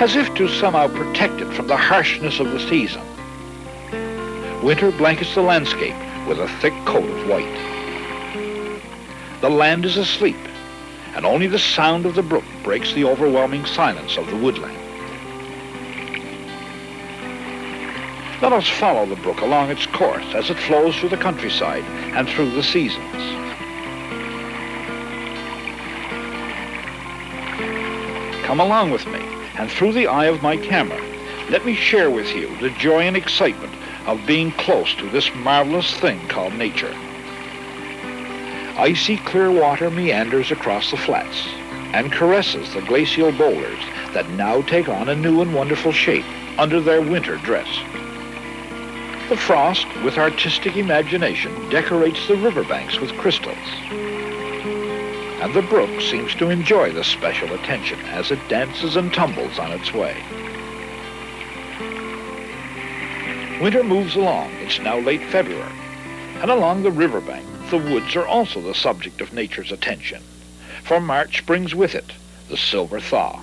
as if to somehow protect it from the harshness of the season. Winter blankets the landscape with a thick coat of white. The land is asleep, and only the sound of the brook breaks the overwhelming silence of the woodland. Let us follow the brook along its course as it flows through the countryside and through the seasons. Come along with me, and through the eye of my camera, let me share with you the joy and excitement of being close to this marvelous thing called nature. Icy clear water meanders across the flats and caresses the glacial boulders that now take on a new and wonderful shape under their winter dress. The frost, with artistic imagination, decorates the riverbanks with crystals. And the brook seems to enjoy the special attention as it dances and tumbles on its way. Winter moves along. It's now late February, and along the riverbank, the woods are also the subject of nature's attention, for March brings with it the silver thaw.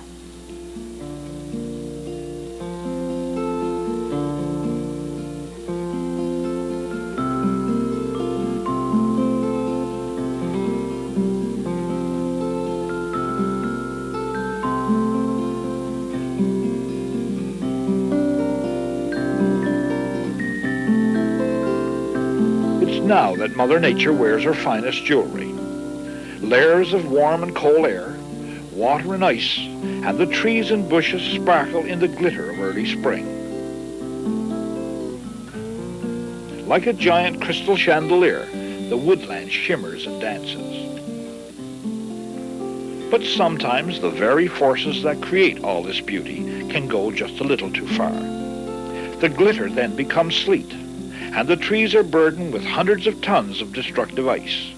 Now that Mother Nature wears her finest jewelry. Layers of warm and cold air, water and ice, and the trees and bushes sparkle in the glitter of early spring. Like a giant crystal chandelier, the woodland shimmers and dances. But sometimes the very forces that create all this beauty can go just a little too far. The glitter then becomes sleet, and the trees are burdened with hundreds of tons of destructive ice.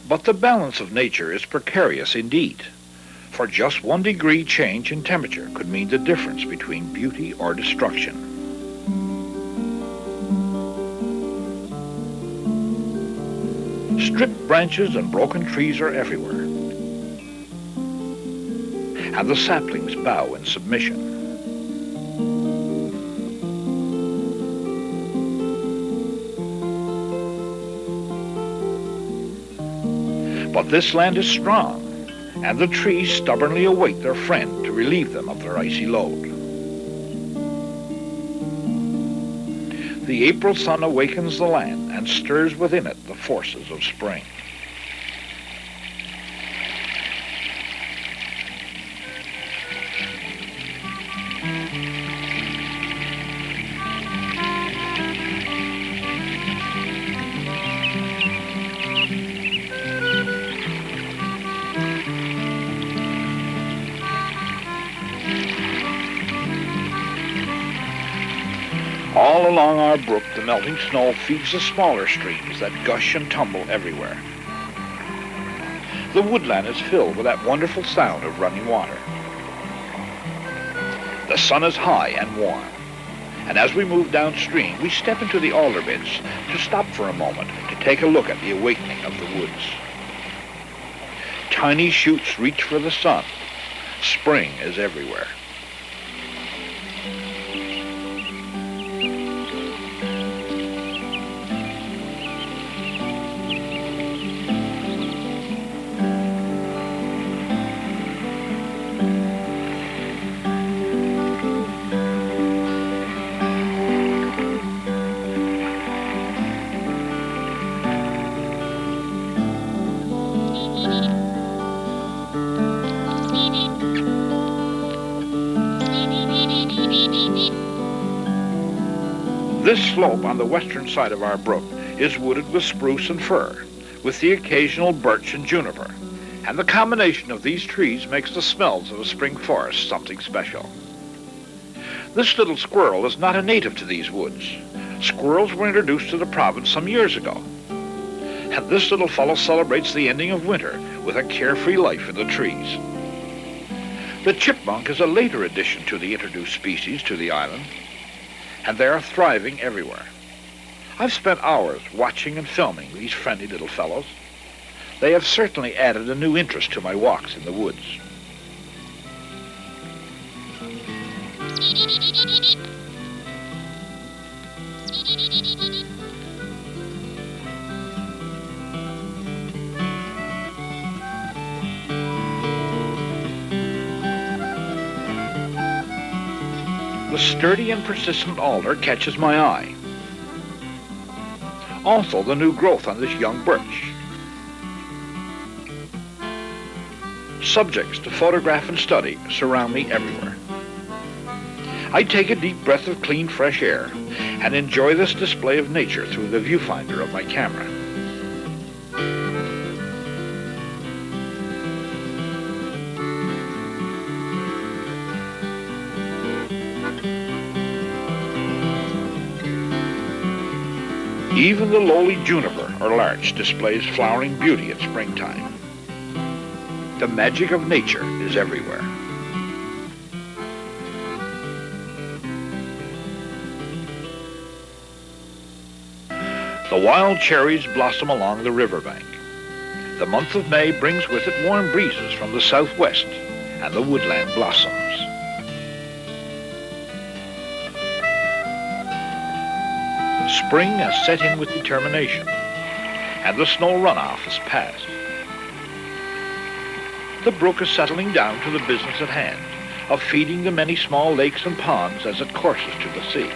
But the balance of nature is precarious indeed, for just 1 degree change in temperature could mean the difference between beauty or destruction. Stripped branches and broken trees are everywhere, and the saplings bow in submission. But this land is strong, and the trees stubbornly await their friend to relieve them of their icy load. The April sun awakens the land and stirs within it the forces of spring. All along our brook, the melting snow feeds the smaller streams that gush and tumble everywhere. The woodland is filled with that wonderful sound of running water. The sun is high and warm, and as we move downstream, we step into the alder beds to stop for a moment to take a look at the awakening of the woods. Tiny shoots reach for the sun. Spring is everywhere. This slope on the western side of our brook is wooded with spruce and fir, with the occasional birch and juniper, and the combination of these trees makes the smells of a spring forest something special. This little squirrel is not a native to these woods. Squirrels were introduced to the province some years ago, and this little fellow celebrates the ending of winter with a carefree life in the trees. The chipmunk is a later addition to the introduced species to the island, and they are thriving everywhere. I've spent hours watching and filming these friendly little fellows. They have certainly added a new interest to my walks in the woods. The sturdy and persistent alder catches my eye. Also the new growth on this young birch. Subjects to photograph and study surround me everywhere. I take a deep breath of clean, fresh air and enjoy this display of nature through the viewfinder of my camera. Even the lowly juniper or larch displays flowering beauty at springtime. The magic of nature is everywhere. The wild cherries blossom along the riverbank. The month of May brings with it warm breezes from the southwest, and the woodland blossoms. Spring has set in with determination, and the snow runoff is past. The brook is settling down to the business at hand of feeding the many small lakes and ponds as it courses to the sea.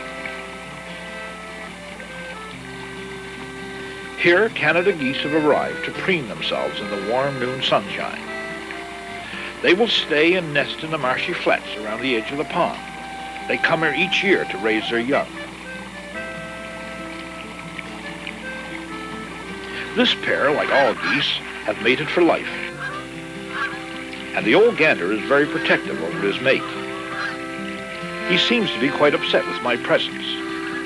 Here, Canada geese have arrived to preen themselves in the warm noon sunshine. They will stay and nest in the marshy flats around the edge of the pond. They come here each year to raise their young. This pair, like all geese, have mated for life. And the old gander is very protective over his mate. He seems to be quite upset with my presence,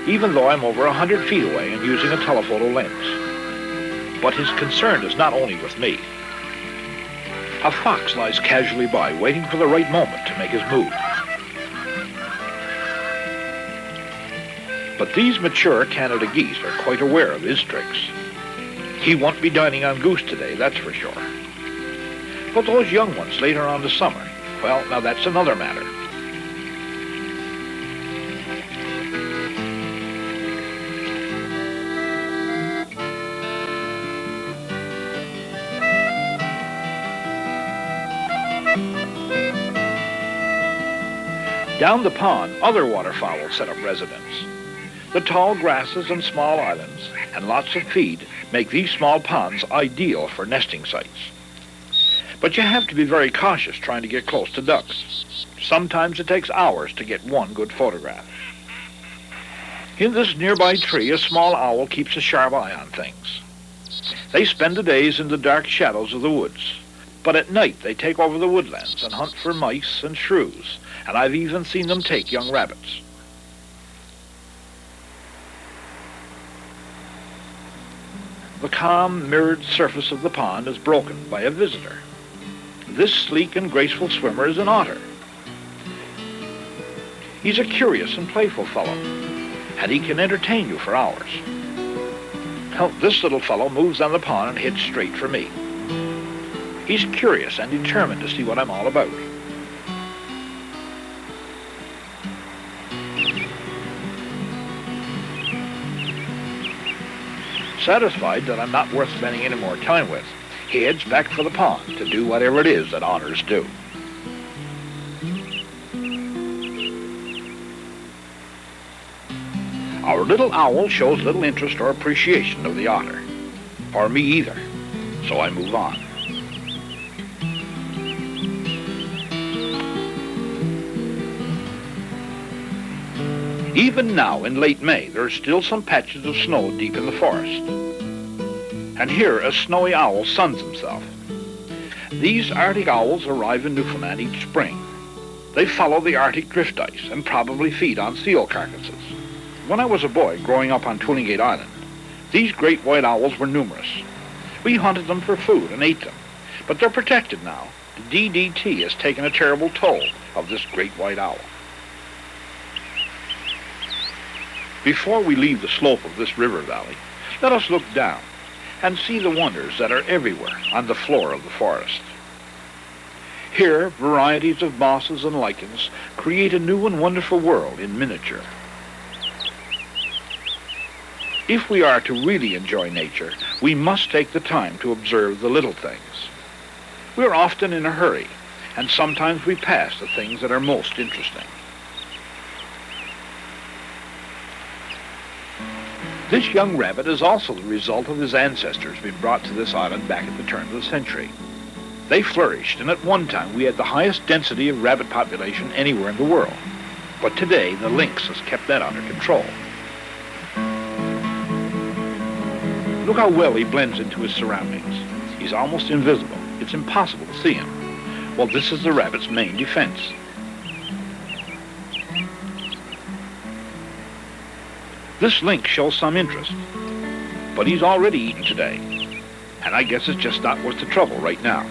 even though I'm over 100 feet away and using a telephoto lens. But his concern is not only with me. A fox lies casually by, waiting for the right moment to make his move. But these mature Canada geese are quite aware of his tricks. He won't be dining on goose today, that's for sure. But those young ones later on this summer, well, now that's another matter. Down the pond, other waterfowl set up residence. The tall grasses and small islands and lots of feed make these small ponds ideal for nesting sites. But you have to be very cautious trying to get close to ducks. Sometimes it takes hours to get one good photograph. In this nearby tree, a small owl keeps a sharp eye on things. They spend the days in the dark shadows of the woods, but at night they take over the woodlands and hunt for mice and shrews, and I've even seen them take young rabbits. The calm, mirrored surface of the pond is broken by a visitor. This sleek and graceful swimmer is an otter. He's a curious and playful fellow, and he can entertain you for hours. Now, this little fellow moves on the pond and heads straight for me. He's curious and determined to see what I'm all about. Satisfied that I'm not worth spending any more time with, he heads back for the pond to do whatever it is that otters do. Our little owl shows little interest or appreciation of the otter, or me either, so I move on. Even now, in late May, there are still some patches of snow deep in the forest. And here, a snowy owl suns himself. These Arctic owls arrive in Newfoundland each spring. They follow the Arctic drift ice and probably feed on seal carcasses. When I was a boy growing up on Tullingate Island, these great white owls were numerous. We hunted them for food and ate them, but they're protected now. The DDT has taken a terrible toll of this great white owl. Before we leave the slope of this river valley, let us look down and see the wonders that are everywhere on the floor of the forest. Here, varieties of mosses and lichens create a new and wonderful world in miniature. If we are to really enjoy nature, we must take the time to observe the little things. We are often in a hurry, and sometimes we pass the things that are most interesting. This young rabbit is also the result of his ancestors being brought to this island back at the turn of the century. They flourished, and at one time we had the highest density of rabbit population anywhere in the world. But today, the lynx has kept that under control. Look how well he blends into his surroundings. He's almost invisible. It's impossible to see him. Well, this is the rabbit's main defense. This lynx shows some interest, but he's already eaten today, and I guess it's just not worth the trouble right now.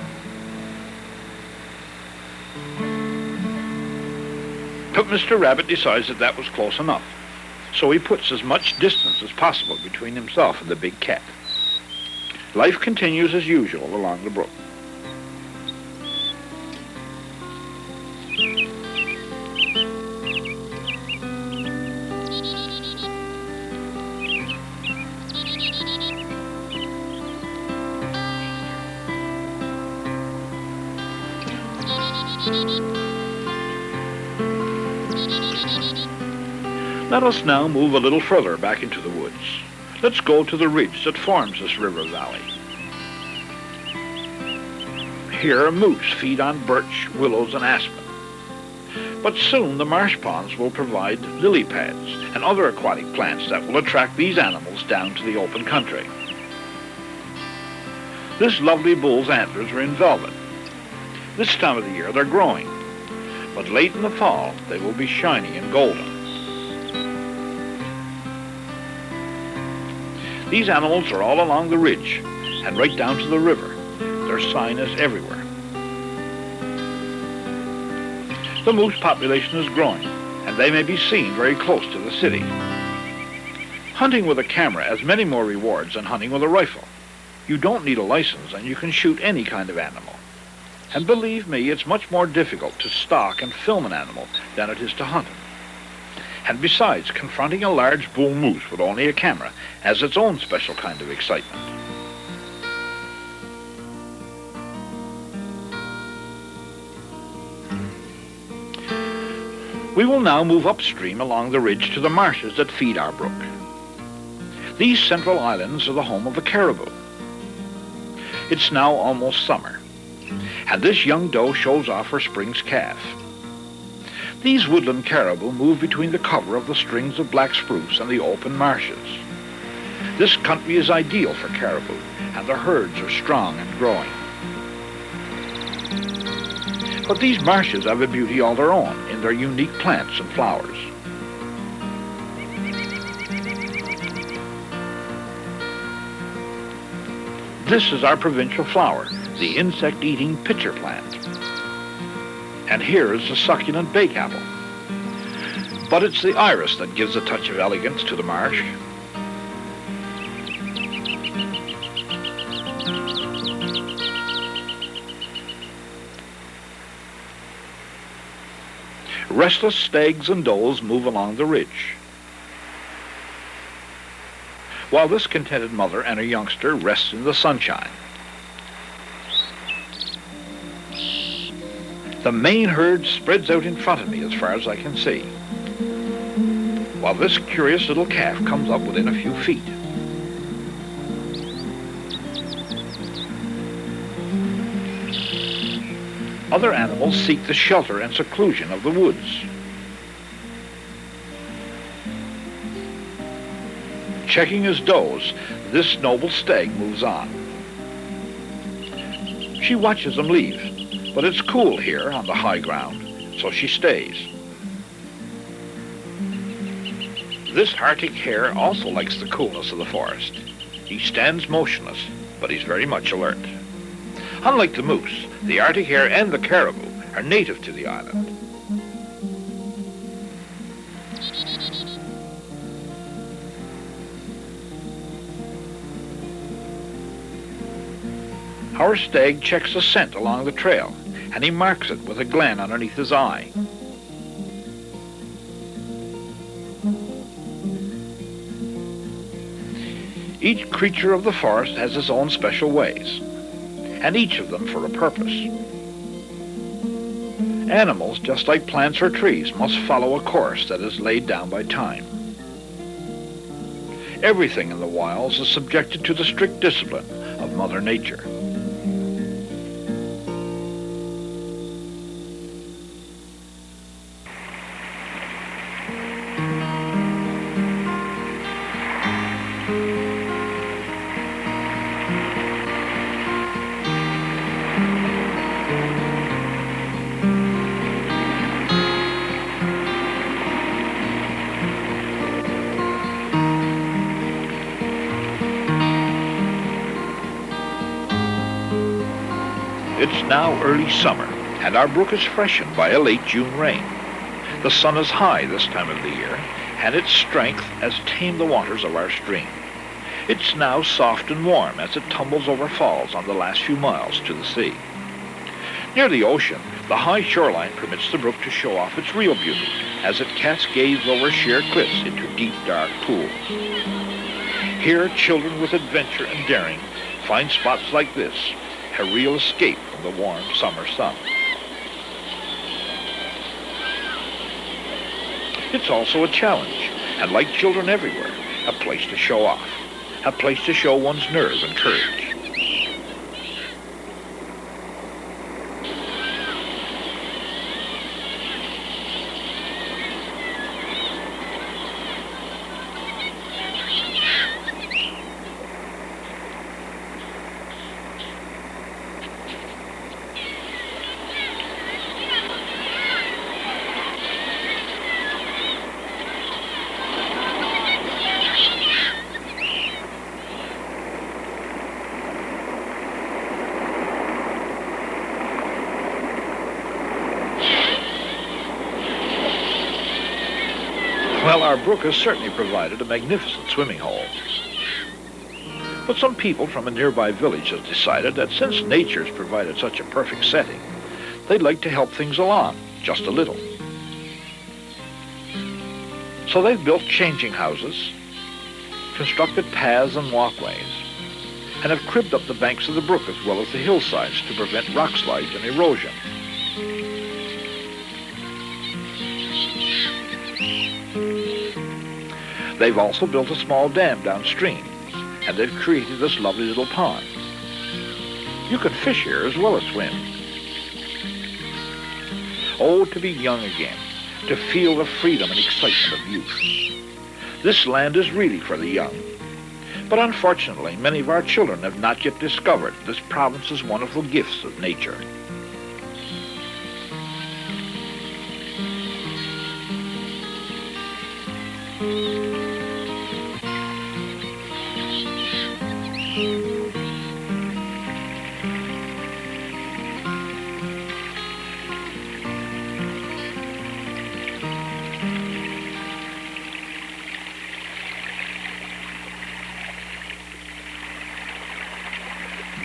But Mr. Rabbit decides that that was close enough, so he puts as much distance as possible between himself and the big cat. Life continues as usual along the brook. Let us now move a little further back into the woods. Let's go to the ridge that forms this river valley. Here, moose feed on birch, willows, and aspen. But soon the marsh ponds will provide lily pads and other aquatic plants that will attract these animals down to the open country. This lovely bull's antlers are in velvet. This time of the year they're growing, but late in the fall they will be shiny and golden. These animals are all along the ridge and right down to the river. Their sign is everywhere. The moose population is growing, and they may be seen very close to the city. Hunting with a camera has many more rewards than hunting with a rifle. You don't need a license, and you can shoot any kind of animal. And believe me, it's much more difficult to stalk and film an animal than it is to hunt him. And besides, confronting a large bull moose with only a camera has its own special kind of excitement. We will now move upstream along the ridge to the marshes that feed our brook. These central islands are the home of the caribou. It's now almost summer, and this young doe shows off her spring's calf. These woodland caribou move between the cover of the strings of black spruce and the open marshes. This country is ideal for caribou, and the herds are strong and growing. But these marshes have a beauty all their own in their unique plants and flowers. This is our provincial flower, the insect-eating pitcher plant. And here is the succulent bake apple. But it's the iris that gives a touch of elegance to the marsh. Restless stags and does move along the ridge, while this contented mother and her youngster rests in the sunshine. The main herd spreads out in front of me as far as I can see, while this curious little calf comes up within a few feet. Other animals seek the shelter and seclusion of the woods. Checking his does, this noble stag moves on. She watches them leave. But it's cool here on the high ground, so she stays. This Arctic hare also likes the coolness of the forest. He stands motionless, but he's very much alert. Unlike the moose, the Arctic hare and the caribou are native to the island. Our stag checks the scent along the trail, and he marks it with a gland underneath his eye. Each creature of the forest has its own special ways, and each of them for a purpose. Animals, just like plants or trees, must follow a course that is laid down by time. Everything in the wilds is subjected to the strict discipline of Mother Nature. It's now early summer, and our brook is freshened by a late June rain. The sun is high this time of the year, and its strength has tamed the waters of our stream. It's now soft and warm as it tumbles over falls on the last few miles to the sea. Near the ocean, the high shoreline permits the brook to show off its real beauty as it cascades over sheer cliffs into deep, dark pools. Here, children with adventure and daring find spots like this, a real escape from the warm summer sun. It's also a challenge, and like children everywhere, a place to show off, a place to show one's nerve and courage. Well, our brook has certainly provided a magnificent swimming hole. But some people from a nearby village have decided that since nature's provided such a perfect setting, they'd like to help things along just a little. So they've built changing houses, constructed paths and walkways, and have cribbed up the banks of the brook as well as the hillsides to prevent rock slides and erosion. They've also built a small dam downstream, and they've created this lovely little pond. You can fish here as well as swim. Oh, to be young again, to feel the freedom and excitement of youth. This land is really for the young. But unfortunately, many of our children have not yet discovered this province's wonderful gifts of nature.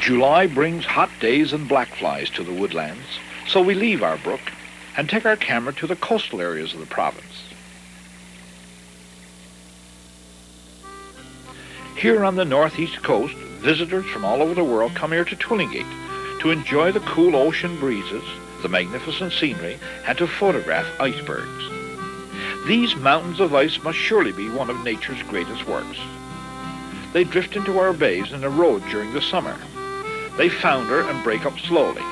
July brings hot days and black flies to the woodlands, so we leave our brook and take our camera to the coastal areas of the province. Here on the northeast coast, visitors from all over the world come here to Twillingate to enjoy the cool ocean breezes, the magnificent scenery, and to photograph icebergs. These mountains of ice must surely be one of nature's greatest works. They drift into our bays and erode during the summer. They founder and break up slowly.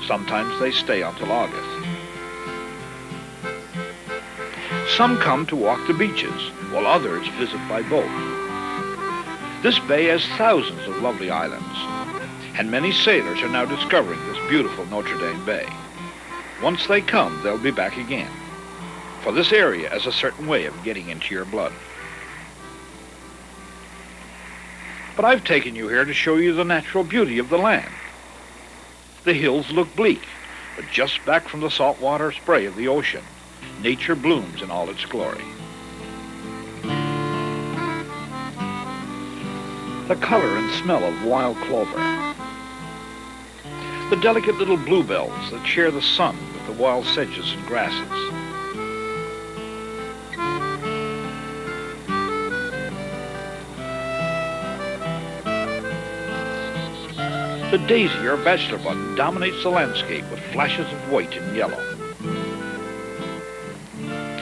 Sometimes they stay until August. Some come to walk the beaches, while others visit by boat. This bay has thousands of lovely islands, and many sailors are now discovering this beautiful Notre Dame Bay. Once they come, they'll be back again, for this area has a certain way of getting into your blood. But I've taken you here to show you the natural beauty of the land. The hills look bleak, but just back from the saltwater spray of the ocean, nature blooms in all its glory. The color and smell of wild clover, The delicate little bluebells that share the sun with the wild sedges and grasses. The daisy or bachelor button dominates the landscape with flashes of white and yellow.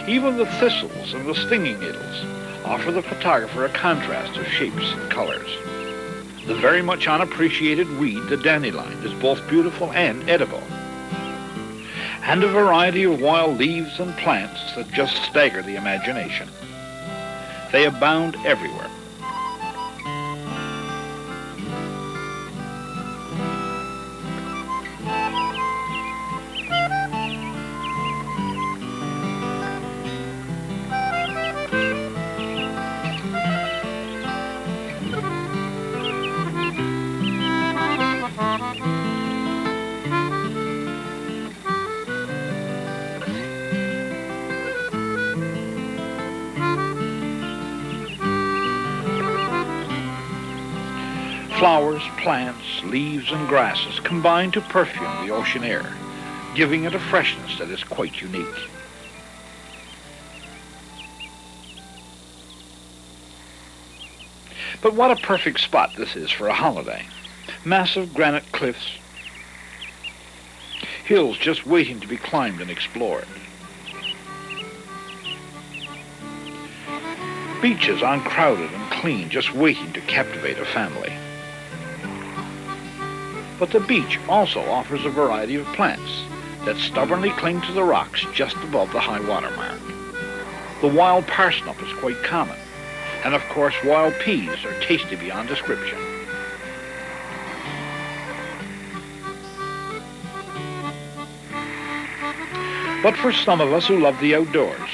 Even the thistles and the stinging needles offer the photographer a contrast of shapes and colors. The very much unappreciated weed, the dandelion, is both beautiful and edible. And a variety of wild leaves and plants that just stagger the imagination. They abound everywhere. Flowers, plants, leaves, and grasses combine to perfume the ocean air, giving it a freshness that is quite unique. But what a perfect spot this is for a holiday. Massive granite cliffs, hills just waiting to be climbed and explored. Beaches uncrowded and clean, just waiting to captivate a family. But the beach also offers a variety of plants that stubbornly cling to the rocks just above the high water mark. The wild parsnip is quite common, and of course wild peas are tasty beyond description. But for some of us who love the outdoors,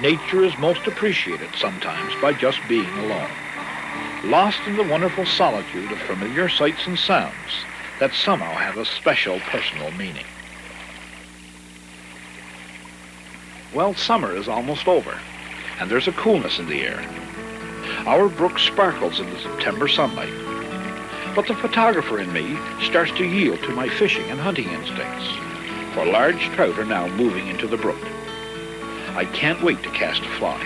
nature is most appreciated sometimes by just being alone, lost in the wonderful solitude of familiar sights and sounds that somehow have a special personal meaning. Well, summer is almost over, and there's a coolness in the air. Our brook sparkles in the September sunlight, but the photographer in me starts to yield to my fishing and hunting instincts, for large trout are now moving into the brook. I can't wait to cast a fly.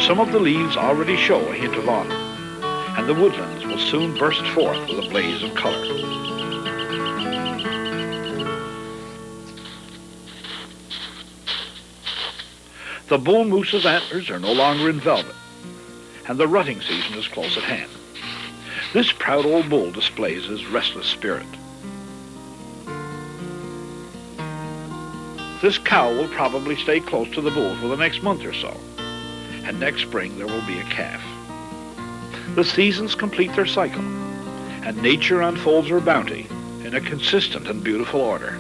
Some of the leaves already show a hint of autumn, and the woodlands will soon burst forth with a blaze of color. The bull moose's antlers are no longer in velvet, and the rutting season is close at hand. This proud old bull displays his restless spirit. This cow will probably stay close to the bull for the next month or so, and next spring there will be a calf. The seasons complete their cycle, and nature unfolds her bounty in a consistent and beautiful order.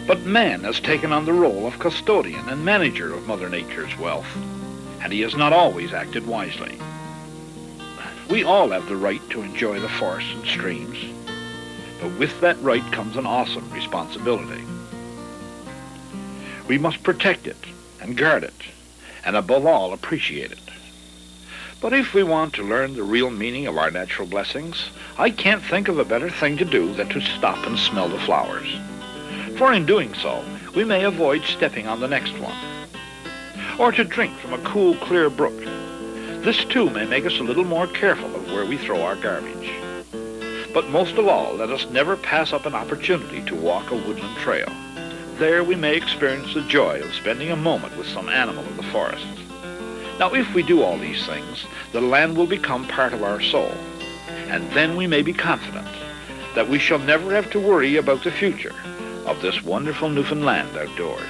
But man has taken on the role of custodian and manager of Mother Nature's wealth, and he has not always acted wisely. We all have the right to enjoy the forests and streams, but with that right comes an awesome responsibility. We must protect it and guard it, and above all, appreciate it. But if we want to learn the real meaning of our natural blessings, I can't think of a better thing to do than to stop and smell the flowers. For in doing so, we may avoid stepping on the next one. Or to drink from a cool, clear brook. This too may make us a little more careful of where we throw our garbage. But most of all, let us never pass up an opportunity to walk a woodland trail. There we may experience the joy of spending a moment with some animal of the forest. Now, if we do all these things, the land will become part of our soul, and then we may be confident that we shall never have to worry about the future of this wonderful Newfoundland outdoors.